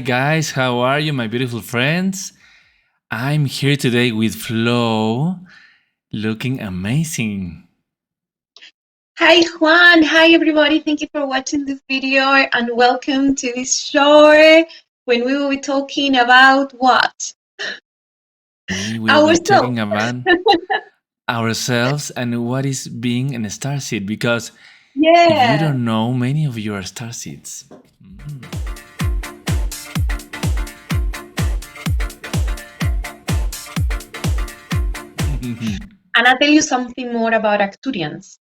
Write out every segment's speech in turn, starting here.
guys, how are you, my beautiful friends? I'm here today with Flo, looking amazing. Hi Juan, hi everybody. Thank you for watching this video and welcome to this show when we will be talking about what? We will be Ourselves. talking about ourselves and what is being a starseed, because if you Yeah. don't know, many of you are starseeds. And I'll tell you something more about Arcturians.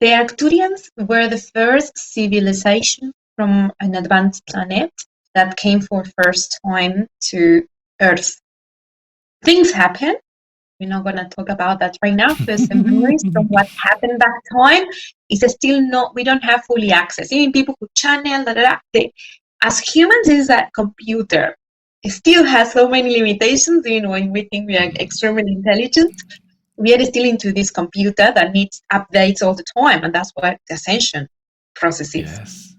The Arcturians were the first civilization from an advanced planet that came for first time to Earth. Things happen. We're not going to talk about that right now because the memories from what happened back time is still not, we don't have fully access. Even people who channel, as humans, is a computer. It still has so many limitations, even when we think we are extremely intelligent. We are still into this computer that needs updates all the time, and that's what the ascension process is. Yes.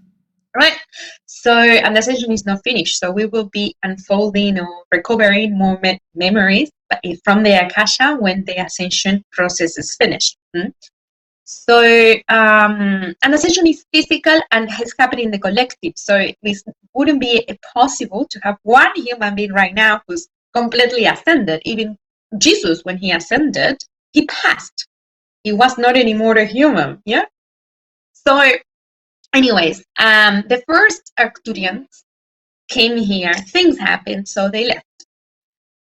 Right? So, and the session is not finished. So we will be unfolding or recovering more memories from the Akasha when the ascension process is finished. So, an ascension is physical and has happened in the collective. So it wouldn't be possible to have one human being right now who's completely ascended. Even Jesus, when he ascended, he passed. He was not anymore a human. Yeah. So anyways, the first Arcturians came here, things happened, so they left.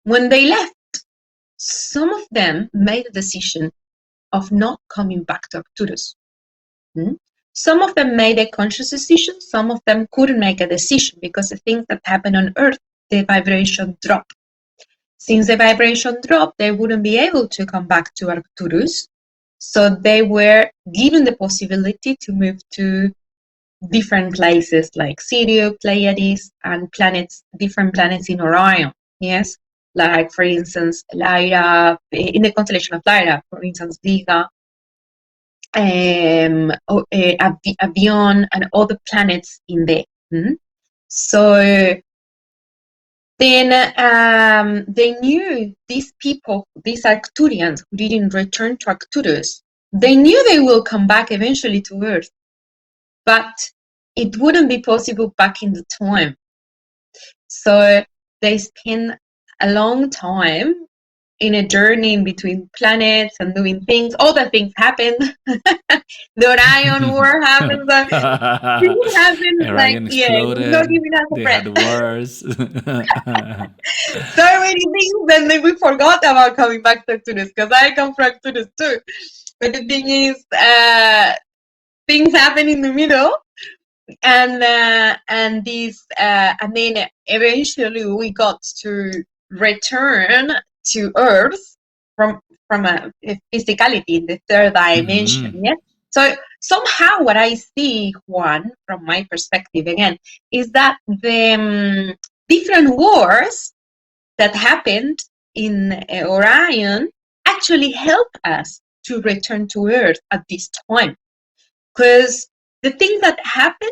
When they left, some of them made a decision of not coming back to Arcturus. Some of them made a conscious decision, some of them couldn't make a decision because the things that happen on Earth, the vibration dropped. Since the vibration dropped, they wouldn't be able to come back to Arcturus, so they were given the possibility to move to different places like Sirio, Pleiades, and planets, different planets in Orion. Yes, like for instance, Lyra, in the constellation of Lyra, for instance, Vega, Avion, and all the planets in there. So then they knew these people, these Arcturians who didn't return to Arcturus, they knew they will come back eventually to Earth, but it wouldn't be possible back in the time. So they spend a long time in a journey in between planets and doing things. All the things happen. The Orion War happens. Things happen. Orion We're not exploded. giving us a They breath. had wars. So many things, and then we forgot about coming back to Arcturus because I come from Arcturus too. But the thing is, things happen in the middle, and then eventually we got to return to Earth from a physicality in the third dimension. Yeah. So somehow what I see, Juan, from my perspective again, is that the different wars that happened in Orion actually help us to return to Earth at this time, because the things that happen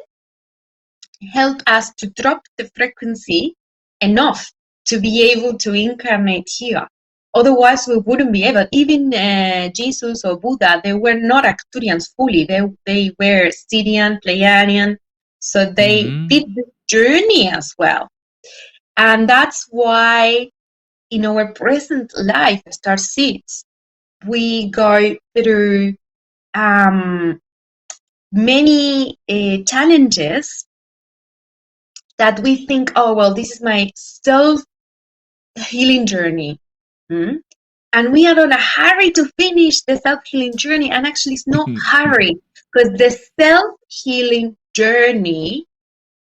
help us to drop the frequency enough to be able to incarnate here. Otherwise, we wouldn't be able. Even Jesus or Buddha, they were not Arcturians fully. They were Syrian, Pleiadian, so they did the journey as well. And that's why in our present life, Starseeds, we go through many challenges that we think, oh, well, this is my self-healing journey. And we are on a hurry to finish the self-healing journey. And actually, it's not hurry, because the self-healing journey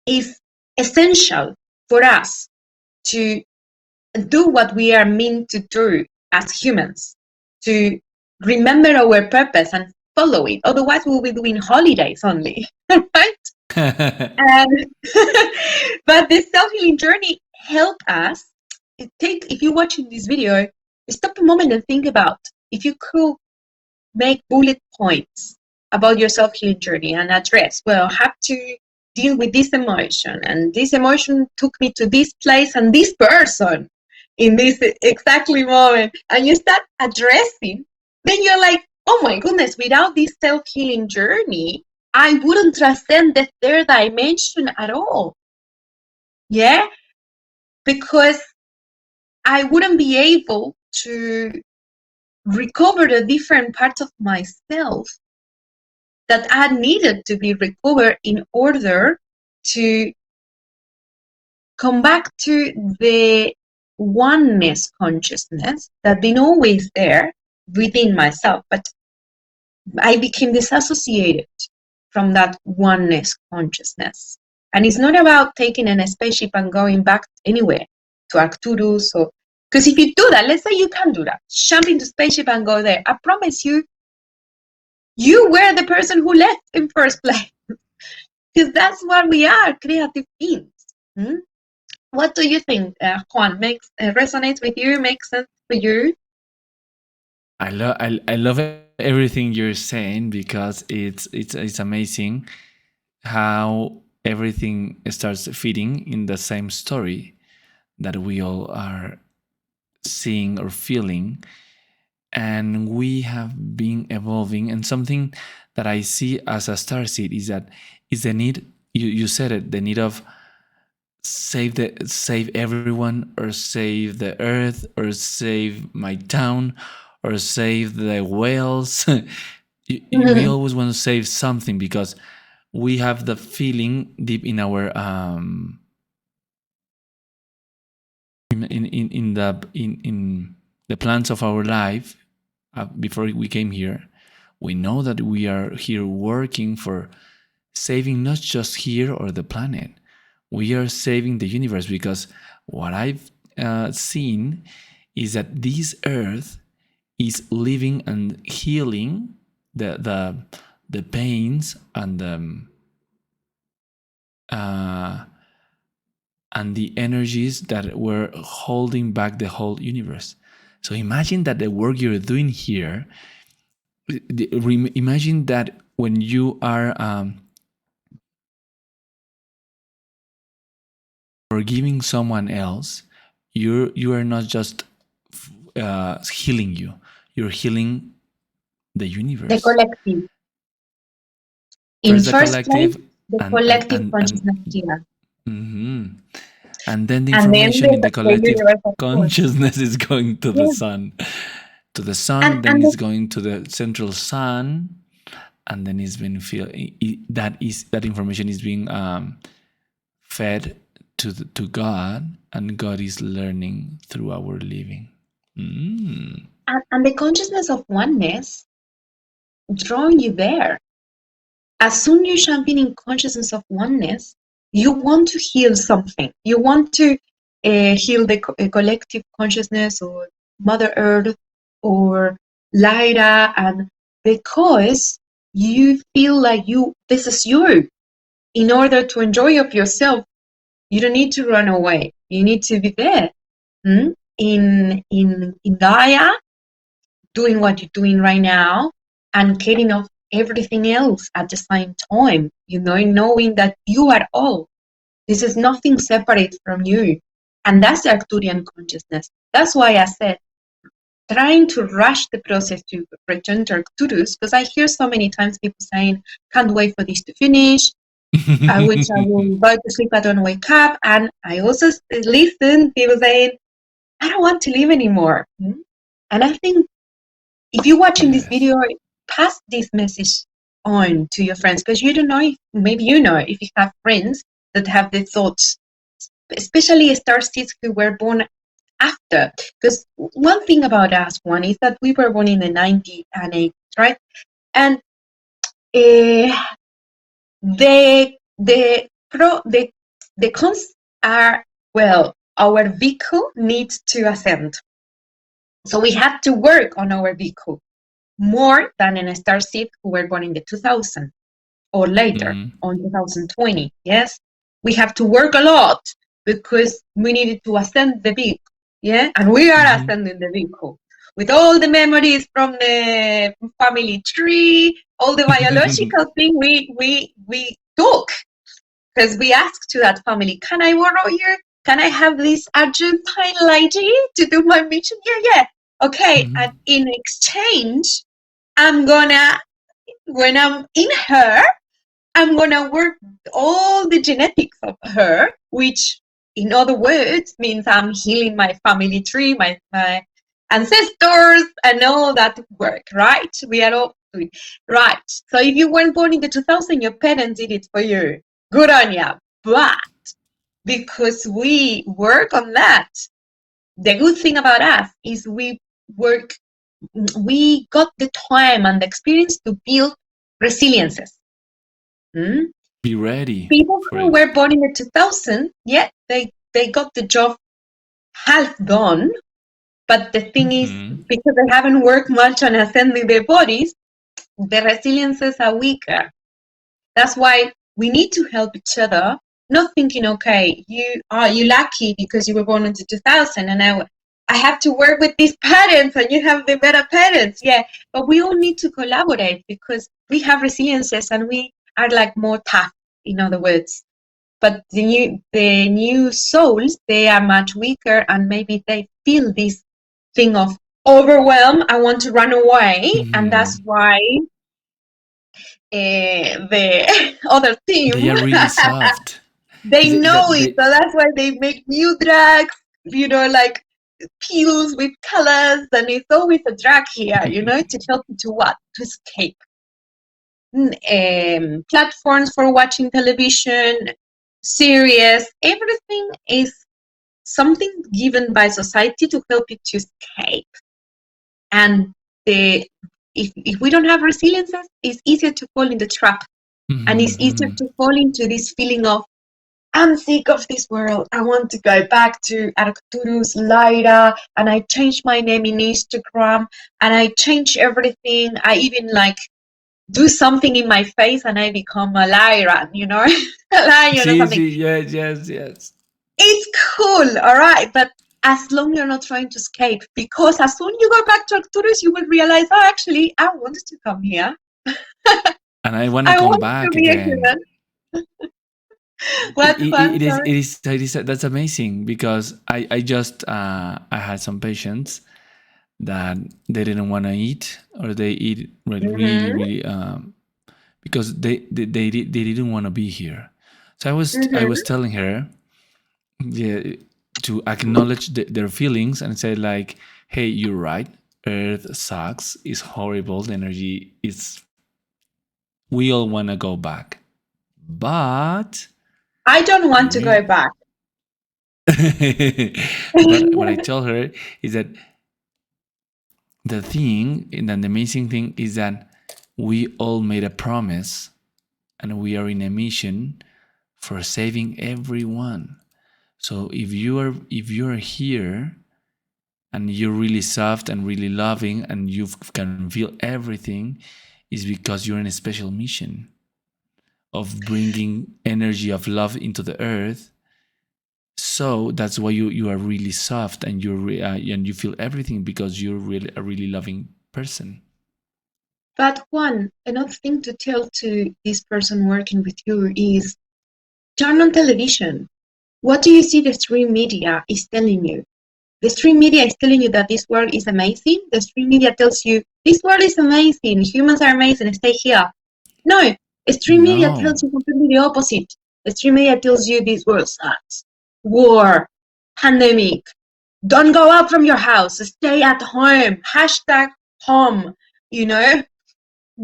is essential for us to do what we are meant to do as humans, to remember our purpose and follow it. Otherwise, we'll be doing holidays only, right? But the self-healing journey help us. If you're watching this video, stop a moment and think about if you could make bullet points about your self-healing journey and address, well, I have to deal with this emotion, and this emotion took me to this place and this person in this exactly moment, and you start addressing, then you're like, oh my goodness, without this self-healing journey, I wouldn't transcend the third dimension at all. Yeah, because I wouldn't be able to recover the different parts of myself that I needed to be recovered in order to come back to the oneness consciousness that been always there within myself, but I became disassociated from that oneness consciousness. And it's not about taking a spaceship and going back anywhere to Arcturus, or because if you do that, let's say you can do that, jump into spaceship and go there. I promise you, you were the person who left in first place, because that's what we are, creative beings. Hmm? What do you think, Juan? Makes resonates with you? Makes sense for you? I love everything you're saying because it's amazing how everything starts fitting in the same story that we all are seeing or feeling, and we have been evolving. And something that I see as a starseed is the need, you said it, the need of save everyone, or save the earth, or save my town, or save the whales. We always want to save something because we have the feeling deep in our in the plans of our life, before we came here. We know that we are here working for saving not just here or the planet. We are saving the universe, because what I've seen is that this earth is living and healing the pains and the energies that were holding back the whole universe. So imagine that the work you're doing here, imagine that when you are forgiving someone else, you are not just healing you, you're healing the universe. The collective. In first place, the collective consciousness here. Mm-hmm. And then the information in the collective consciousness is going to the sun. To the sun, then it's going to the central sun, and then it's been that information is being fed to God, and God is learning through our living. And the consciousness of oneness drawing you there. As soon as you champion in consciousness of oneness, you want to heal something. You want to heal the collective consciousness, or Mother Earth, or Lyra, and because you feel like this is you. In order to enjoy of yourself, you don't need to run away. You need to be there. In Gaia, doing what you're doing right now, and getting off everything else at the same time, knowing that you are all. This is nothing separate from you. And that's the Arcturian consciousness. That's why I said, trying to rush the process to return to Arcturus, because I hear so many times people saying, can't wait for this to finish. I wish I will go to sleep, I don't wake up. And I also listen, people saying, I don't want to live anymore. And I think if you're watching this video, pass this message on to your friends, because you don't know if you have friends that have the thoughts, especially starseeds who were born after. Because one thing about us, one, is that we were born in the 90s and 80s, right? And the cons are, well, our vehicle needs to ascend. So we had to work on our vehicle more than in a starseed who were born in the 2000 or later, on 2020. Yes, we have to work a lot because we needed to ascend the vehicle. Yeah, and we are ascending the vehicle with all the memories from the family tree, all the biological thing we took. because we asked to that family, can I borrow you? Can I have this Argentine lady to do my mission? Yeah. Okay. Mhm. And in exchange, I'm gonna, when I'm in her, I'm gonna work all the genetics of her, which in other words means I'm healing my family tree, my ancestors, and all that work, right? We are all doing right. So if you weren't born in the 2000, your parents did it for you. Good on you. But because we work on that, the good thing about us is we got the time and the experience to build resiliences. Be ready People for who it. were born in the 2000, yeah, they got the job half done. But the thing is, Mhm. because they haven't worked much on ascending their bodies, the resiliences are weaker. That's why we need to help each other, not thinking, okay, you lucky because you were born into 2000 and I have to work with these parents and you have the better parents. Yeah, but we all need to collaborate because we have resiliences and we are like more tough, in other words. But the new souls, they are much weaker and maybe they feel this thing of overwhelm. I want to run away, and that's Mhm. why the other team They are really soft. they Is it know that it, they? so that's why they make new drugs. Like pills with colors, and it's always a drug here. To help you to what? To escape. Platforms for watching television, series, everything is something given by society to help you to escape. And if we don't have resiliences, it's easier to fall in the trap. And it's easier Mhm. to fall into this feeling of, I'm sick of this world. I want to go back to Arcturus, Lyra, and I changed my name in Instagram, and I change everything. I even do something in my face, and I become a Lyra, a lion or See, something. see, yes, yes, yes. It's cool, all right, but as long you're not trying to escape, because as soon you go back to Arcturus, you will realize, oh, actually, I wanted to come here. And I want to I come want to back be a again. human. What fun, sorry. That's amazing because I just I had some patients that they didn't want to eat or they eat like really Mm-hmm, really because they didn't want to be here. So I was mm-hmm. telling her, yeah, to acknowledge their feelings and say like, hey, you're right, earth sucks, it's horrible, the energy is, we all want to go back, but I don't want to here go back. but what I tell her is that the thing and then the amazing thing is that we all made a promise and we are in a mission for saving everyone. So if you are here and you're really soft and really loving and you can feel everything, is because you're in a special mission of bringing energy of love into the earth. So that's why you are really soft and and you feel everything because you're really a really loving person. But another thing to tell to this person working with you is turn on television. What do you see the stream media is telling you? The stream media is telling you that this world is amazing. The stream media tells you this world is amazing. Humans are amazing. Stay here. No, stream media No. tells you completely the opposite. The stream media tells you this world sucks. War, pandemic. Don't go out from your house. Stay at home. Hashtag home. You know,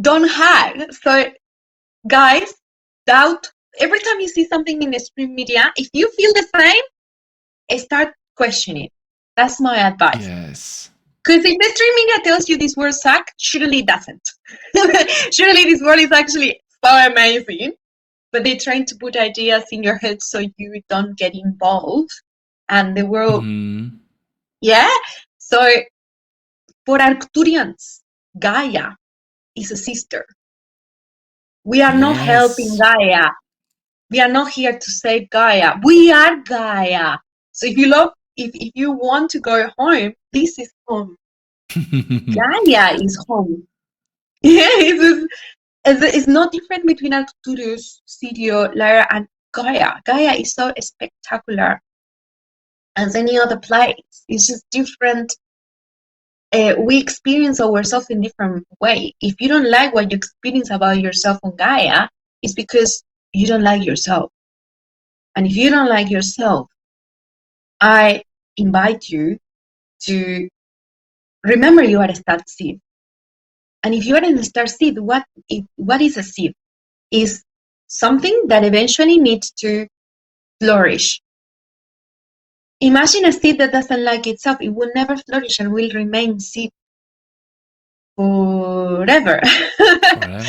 don't hide. So, guys, doubt. Every time you see something in the stream media, if you feel the same, start questioning. That's my advice. Yes. Because if the stream media tells you this world sucks, surely it doesn't. Surely this world is actually so amazing. But they're trying to put ideas in your head so you don't get involved. And the world, Hmm. yeah. So for Arcturians, Gaia is a sister. We are not helping Yes. Gaia. We are not here to save Gaia. We are Gaia. So if you want to go home, this is home. Gaia is home. Yeah, it's not different between Arcturus, Sirio, Lyra, and Gaia. Gaia is so spectacular as any other place. It's just different. We experience ourselves in different way. If you don't like what you experience about yourself on Gaia, it's because you don't like yourself. And if you don't like yourself, I invite you to remember you are a starseed. And if you are in a starseed, what is a seed? Is something that eventually needs to flourish. Imagine a seed that doesn't like itself. It will never flourish and will remain seed forever. Forever.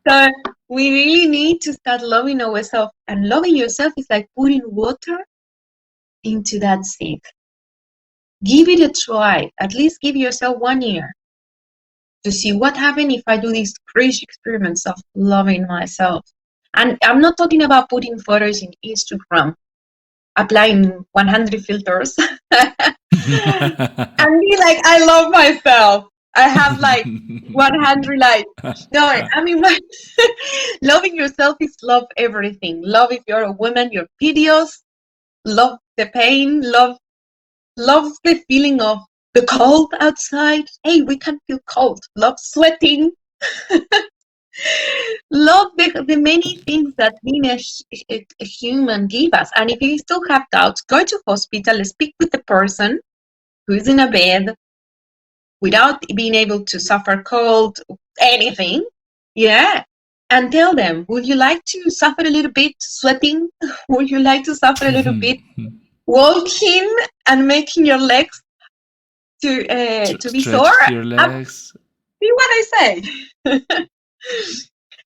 So we really need to start loving ourselves. And loving yourself is like putting water into that seed. Give it a try. At least give yourself 1 year to see what happens if I do these crazy experiments of loving myself. And I'm not talking about putting photos in Instagram, applying 100 filters, and be like, I love myself. I have like 100 likes. No, I mean, loving yourself is love everything. Love if you're a woman, your videos, love the pain, love the feeling of the cold outside. Hey, we can feel cold. Love sweating. Love the many things that being a human give us. And if you still have doubts, go to hospital, speak with the person who's in a bed without being able to suffer cold, anything. Yeah. And tell them, would you like to suffer a little bit sweating? Would you like to suffer a little bit walking and making your legs to be sore? Your legs. See what I say?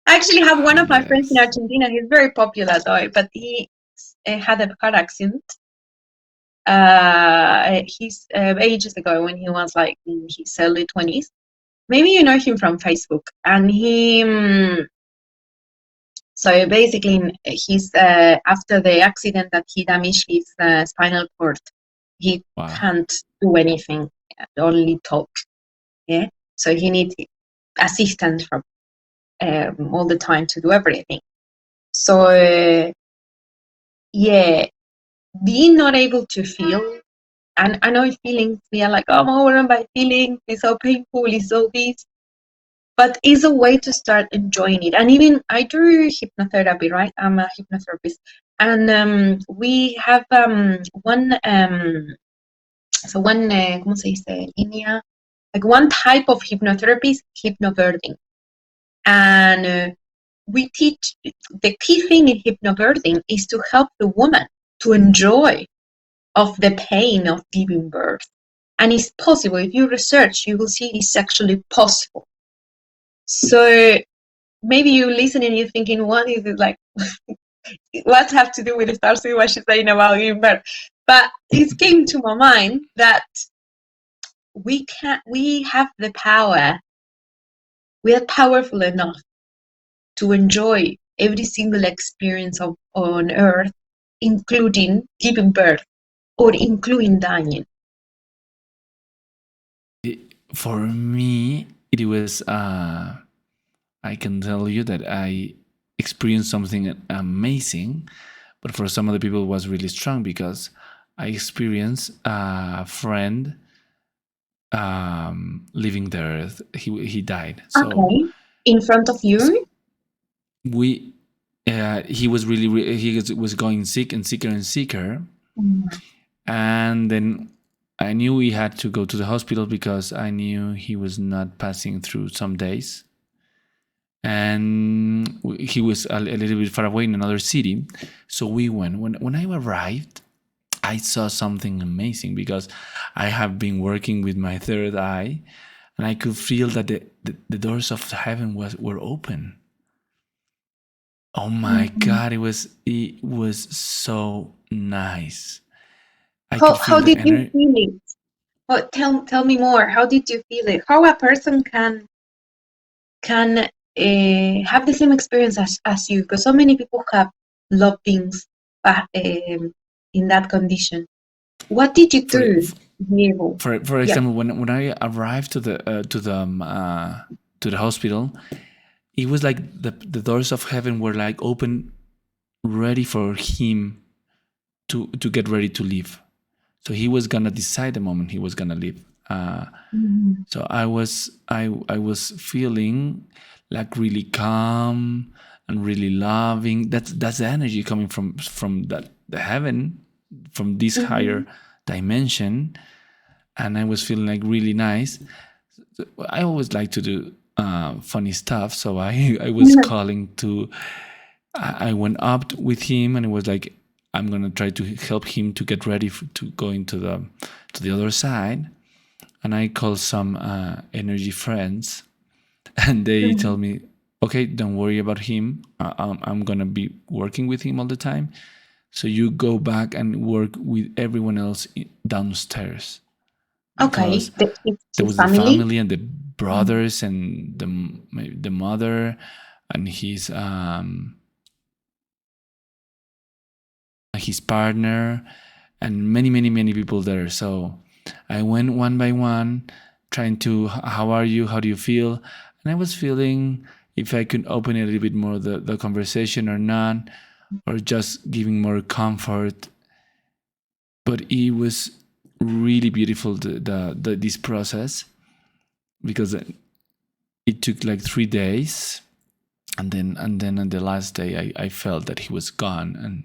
I actually have one of my friends in Argentina. He's very popular though, but he had a car accident. He's ages ago when he was like in his early 20s. Maybe you know him from Facebook. And he, so basically, he's after the accident that he damaged his spinal cord, he can't do anything, only talk. Yeah, so he needs assistance from all the time to do everything. So yeah, being not able to feel, and I know feelings, we are like, oh, I'm overwhelmed by feelings, it's so painful, it's so this, but it's a way to start enjoying it. And even I do hypnotherapy, right? I'm a hypnotherapist, and we have one ¿cómo se dice? Línea, like one type of hypnotherapy is hypnobirthing. And we teach, the key thing in hypnobirthing is to help the woman to enjoy of the pain of giving birth. And it's possible. If you research, you will see it's actually possible. So maybe you listen and you're thinking, what is it like? What have to do with the Starseed? What she's saying about giving birth? But it came to my mind that we have the power. We are powerful enough to enjoy every single experience on Earth, including giving birth or including dying. For me, it was, I can tell you that I experienced something amazing, but for some other people it was really strong because I experienced a friend leaving the earth. He died. So okay. In front of you? He was he was going sick and sicker and sicker. And then I knew we had to go to the hospital because I knew he was not passing through some days. And he was a little bit far away in another city. So we went. When I arrived, I saw something amazing because I have been working with my third eye, and I could feel that the doors of heaven were open. Oh my God, it was so nice. How did you feel it? Well, tell me more. How did you feel it? How a person can have the same experience as you? Because so many people have loved things in that condition. What did you do? For example, when I arrived to the hospital, it was like the doors of heaven were like open ready for him to get ready to leave. So he was gonna decide the moment he was gonna leave. So I was feeling like really calm and really loving. That's the energy coming from that the heaven, from this higher dimension, and I was feeling like really nice. I always like to do funny stuff, so I was calling to. I went up with him, and it was like, I'm gonna try to help him to get ready to go into the other side. And I called some energy friends, and they tell me, okay, don't worry about him. I'm gonna be working with him all the time. So you go back and work with everyone else downstairs, Okay, because it's there his was the family. family and the brothers and the mother and his partner and many people there. So I went one by one, trying to, how are you? How do you feel? And I was feeling if I could open a little bit more the conversation or not, or just giving more comfort. But it was really beautiful, this process, because it took like 3 days, and then on the last day I felt that he was gone, and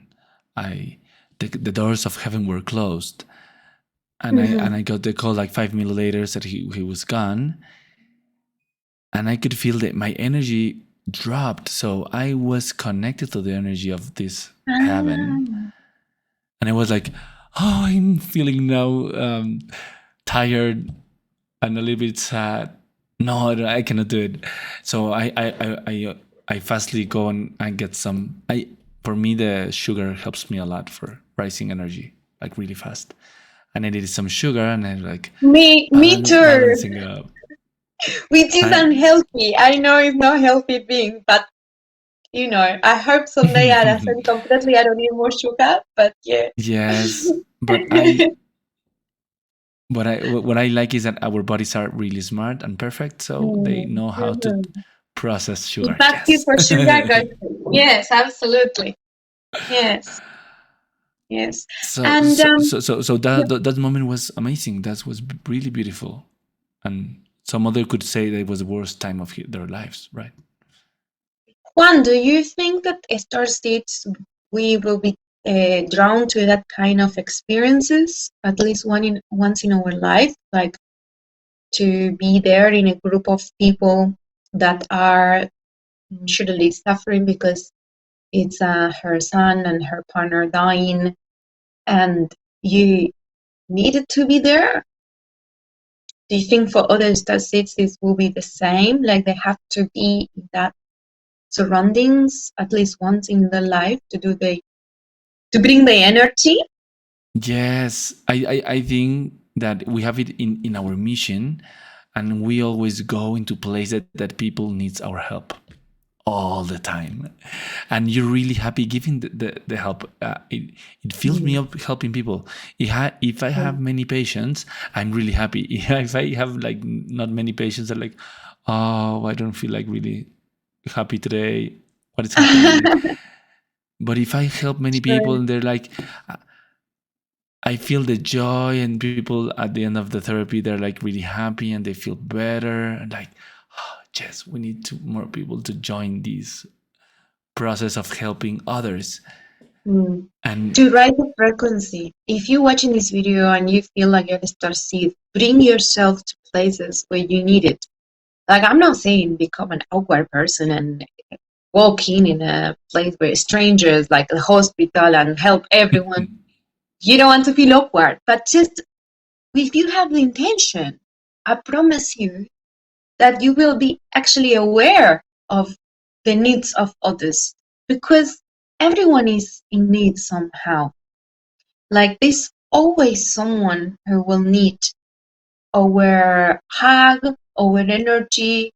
the doors of heaven were closed, and I got the call like 5 minutes later that he was gone, and I could feel that my energy dropped. So I was connected to the energy of this heaven, and I was like, oh, I'm feeling now tired and a little bit sad. No, I cannot do it. So I fastly go and get some. For me, the sugar helps me a lot for rising energy, like really fast. And I needed some sugar, and I like Me too. balancing it up. Which is I unhealthy. I know it's not healthy thing, but I hope someday I doesn't completely. I don't need more sugar, but yeah. yes, but what I like is that our bodies are really smart and perfect, so they know how to Mhm. process If sugar. that's you Yes. for sugar, go for it. Yes, absolutely. Yes, yes. So And that moment was amazing. That was really beautiful, and some other could say that it was the worst time of their lives, right? Juan, do you think that Starseeds we will be drawn to that kind of experiences at least once in our life, like to be there in a group of people that are surely suffering because it's her son and her partner dying, and you needed to be there? Do you think for other Starseeds this will be the same? Like they have to be in that surroundings at least once in their life to bring the energy? Yes, I think that we have it in our mission, and we always go into places that people needs our help all the time, and you're really happy giving the help. It fills me Mm. up helping people. If I have many patients, I'm really happy. If I have like not many patients, I'm like, oh, I don't feel like really happy today. What is happening? But if I help many people Sure. and they're like, I feel the joy, and people at the end of the therapy, they're like really happy and they feel better. And like, oh, yes, we need more people to join this process of helping others. Mm. And To raise the frequency. If you're watching this video and you feel like you're a starseed, bring yourself to places where you need it. Like I'm not saying become an awkward person and walk in a place where strangers, like a hospital, and help everyone. You don't want to feel awkward, but just if you have the intention, I promise you that you will be actually aware of the needs of others, because everyone is in need somehow. Like there's always someone who will need our hug, our energy,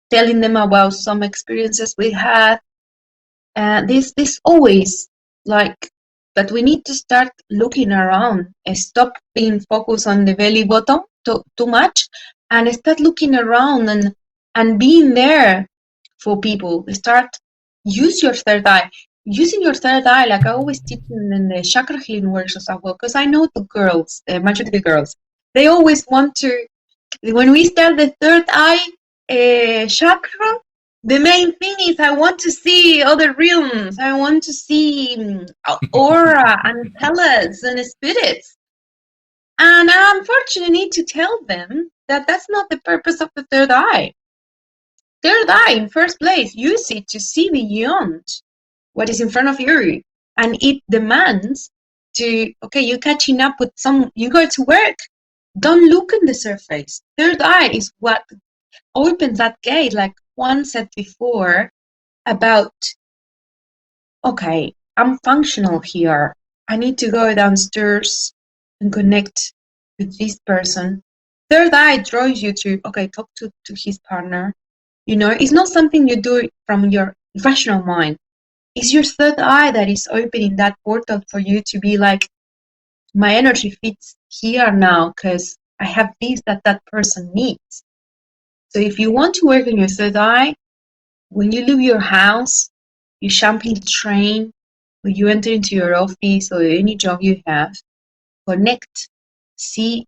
telling them about some experiences we had. This always like, but we need to start looking around and stop being focused on the belly button too much, and start looking around and being there for people. Start use your third eye. using your third eye, like I always teach in the chakra healing workshops as well, because I know the girls, majority of the girls, they always want to, when we start the third eye chakra, the main thing is I want to see other realms. I want to see aura and pellets and spirits. And I unfortunately need to tell them that that's not the purpose of the third eye. Third eye, in first place, use it to see beyond what is in front of you. And it demands to, okay, you're catching up with you go to work. Don't look on the surface. Third eye is what opens that gate, like Juan said before, about, okay, I'm functional here. I need to go downstairs and connect with this person. Third eye draws you to, okay, talk to his partner. You know, it's not something you do from your rational mind. It's your third eye that is opening that portal for you to be like, my energy fits here now because I have this that person needs. So if you want to work on your third eye, when you leave your house, you jump in the train, or you enter into your office or any job you have, connect, see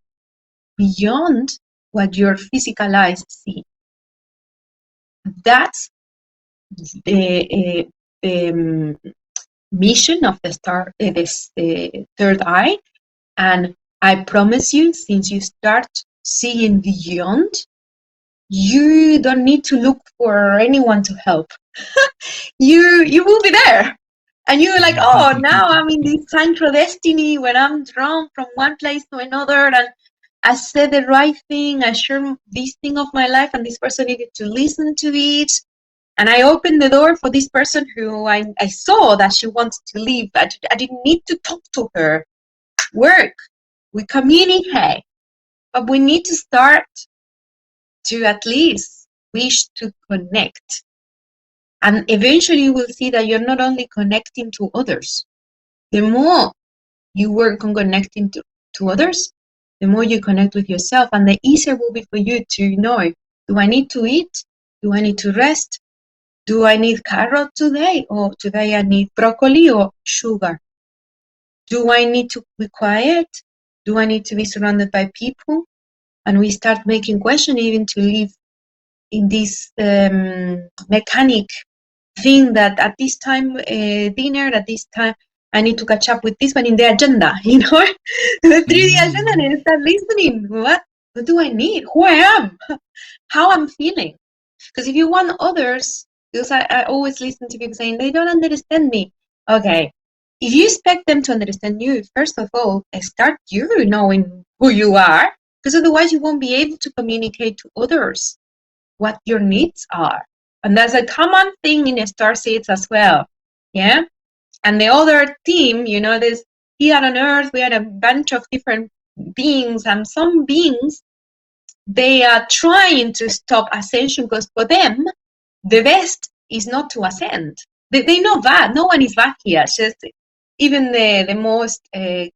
beyond what your physical eyes see. That's the mission of the third eye. And I promise you, since you start seeing beyond, you don't need to look for anyone to help. You will be there. And you're like, oh, now I'm in this synchrodestiny when I'm drawn from one place to another, and I said the right thing, I shared this thing of my life, and this person needed to listen to it. And I opened the door for this person who I saw that she wanted to leave. I didn't need to talk to her. Work. We communicate. But we need to start to at least wish to connect. And eventually you will see that you're not only connecting to others. The more you work on connecting to others, the more you connect with yourself, and the easier will be for you to know, do I need to eat? Do I need to rest? Do I need carrot today? Or today I need broccoli or sugar? Do I need to be quiet? Do I need to be surrounded by people? And we start making questions even to live in this mechanic thing that at this time, dinner, at this time, I need to catch up with this one in the agenda, you know? The 3D agenda, and start listening. What do I need? Who I am? How I'm feeling? Because if you want others, because I always listen to people saying, they don't understand me. Okay. If you expect them to understand you, first of all, start you knowing who you are, because otherwise you won't be able to communicate to others what your needs are. And that's a common thing in Starseeds as well. Yeah. And the other team, you know, this here on Earth, we had a bunch of different beings, and some beings, they are trying to stop ascension because for them, the best is not to ascend. They know that. No one is bad here. It's just even the most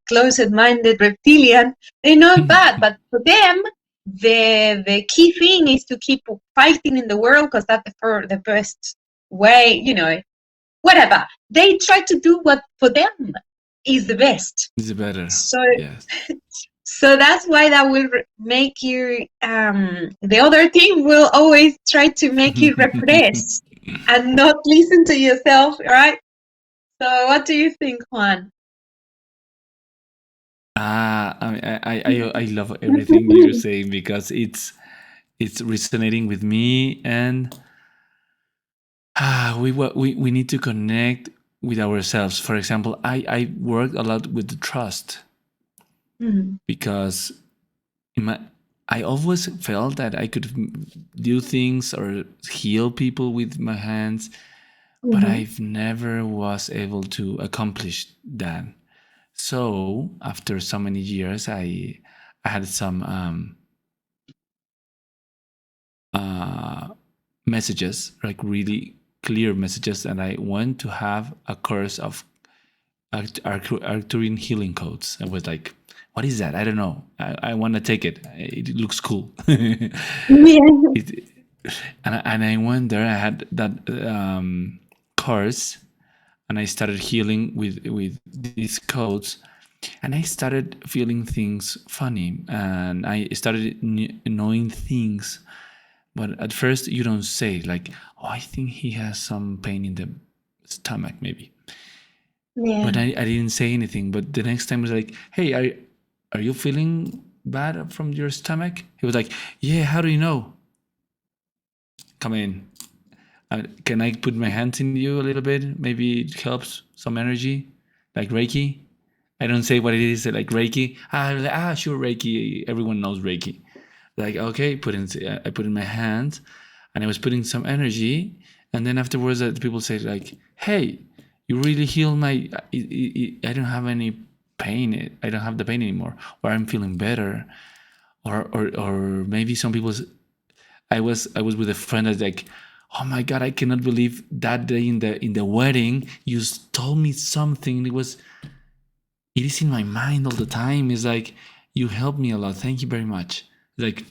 closed-minded reptilian, they know that. But for them, the key thing is to keep fighting in the world because that's the best way, you know, whatever. They try to do what for them is the best. It's better. So, yes. So that's why that will make you, the other team will always try to make you repress and not listen to yourself, right? So what do you think, Juan? I love everything you're saying because it's resonating with me, and we need to connect with ourselves. For example, I work a lot with the trust because I always felt that I could do things or heal people with my hands, but I've never was able to accomplish that. So after so many years, I had some messages, like really clear messages, and I went to have a course of Arcturian healing codes. I was like, what is that? I don't know. I want to take it. It looks cool. And I went there. I had that course, and I started healing with these codes, and I started feeling things funny, and I started knowing things. But at first, you don't say like, "Oh, I think he has some pain in the stomach, maybe." Yeah. But I didn't say anything. But the next time it was like, "Hey, are you feeling bad from your stomach?" He was like, "Yeah, how do you know?" Come in. Can I put my hands in you a little bit? Maybe it helps some energy, like Reiki. I don't say what it is, like Reiki. Sure, Reiki. Everyone knows Reiki. Like, okay, I put in my hand, and I was putting some energy, and then afterwards, people say like, "Hey, you really healed my. I don't have any pain. I don't have the pain anymore, or I'm feeling better." Or maybe some people. I was with a friend that's like, "Oh my god, I cannot believe that day in the wedding you told me something. It is in my mind all the time. It's like you helped me a lot. Thank you very much." Like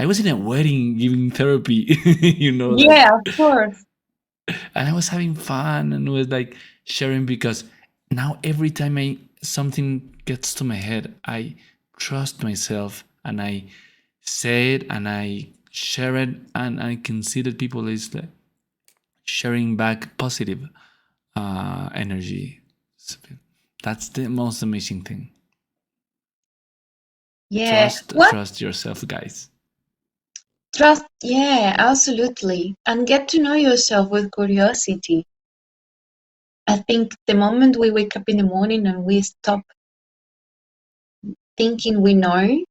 I was in a wedding giving therapy, like, Yeah, of course. and I was having fun and was like sharing, because now every time something gets to my head, I trust myself and I say it and I share it, and I can see that people is like sharing back positive energy. So that's the most amazing thing. Yeah. What? Trust yourself, guys. Trust, yeah, absolutely. And get to know yourself with curiosity. I think the moment we wake up in the morning and we stop thinking we know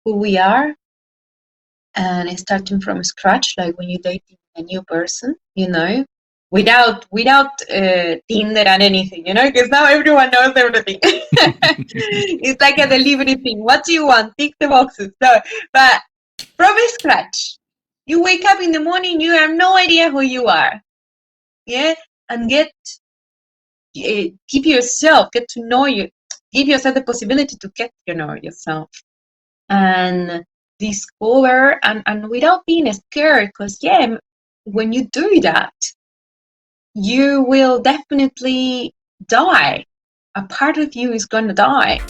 who we are and starting from scratch, like when you're dating a new person, without Tinder and anything, because now everyone knows everything. It's like a delivery thing. What do you want? Tick the boxes. So, but from scratch, you wake up in the morning, you have no idea who you are, yeah, and keep yourself, get to know you, give yourself the possibility to get to know yourself and discover, and without being scared, because yeah, when you do that, you will definitely die. A part of you is going to die.